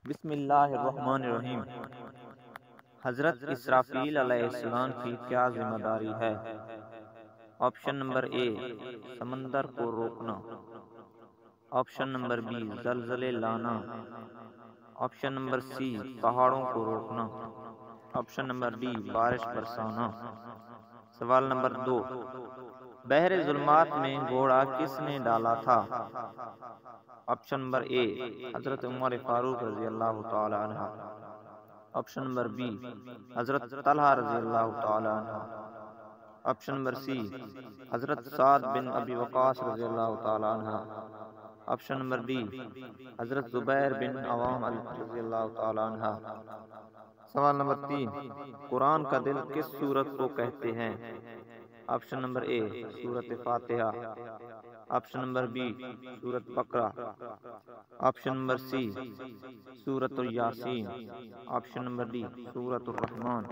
بسم اللہ الرحمن الرحیم۔ حضرت اسرافیل علیہ السلام کی کیا ذمہ داری ہے؟ آپشن نمبر اے سمندر کو روکنا، آپشن نمبر بی زلزلے لانا، آپشن نمبر سی پہاڑوں کو روکنا، آپشن نمبر ڈی بارش برسانا۔ سوال نمبر 2، بحر ظلمات میں گھوڑا کس نے ڈالا تھا؟ آپشن نمبر اے حضرت عمر فاروق رضی اللہ تعالی عنہ، آپشن نمبر بی حضرت طلحہ رضی اللہ تعالی عنہ، آپشن نمبر سی حضرت سعد بن ابی وقاص رضی اللہ تعالی عنہ، آپشن نمبر ڈی حضرت زبیر بن عوام رضی اللہ تعالی عنہ۔ سوال نمبر 3، قرآن کا دل کس سورت کو کہتے ہیں؟ آپشن نمبر اے سورت فاتحہ، آپشن نمبر بی سورت بقرہ، آپشن نمبر سی سورت یاسین، آپشن نمبر ڈی سورت الرحمن۔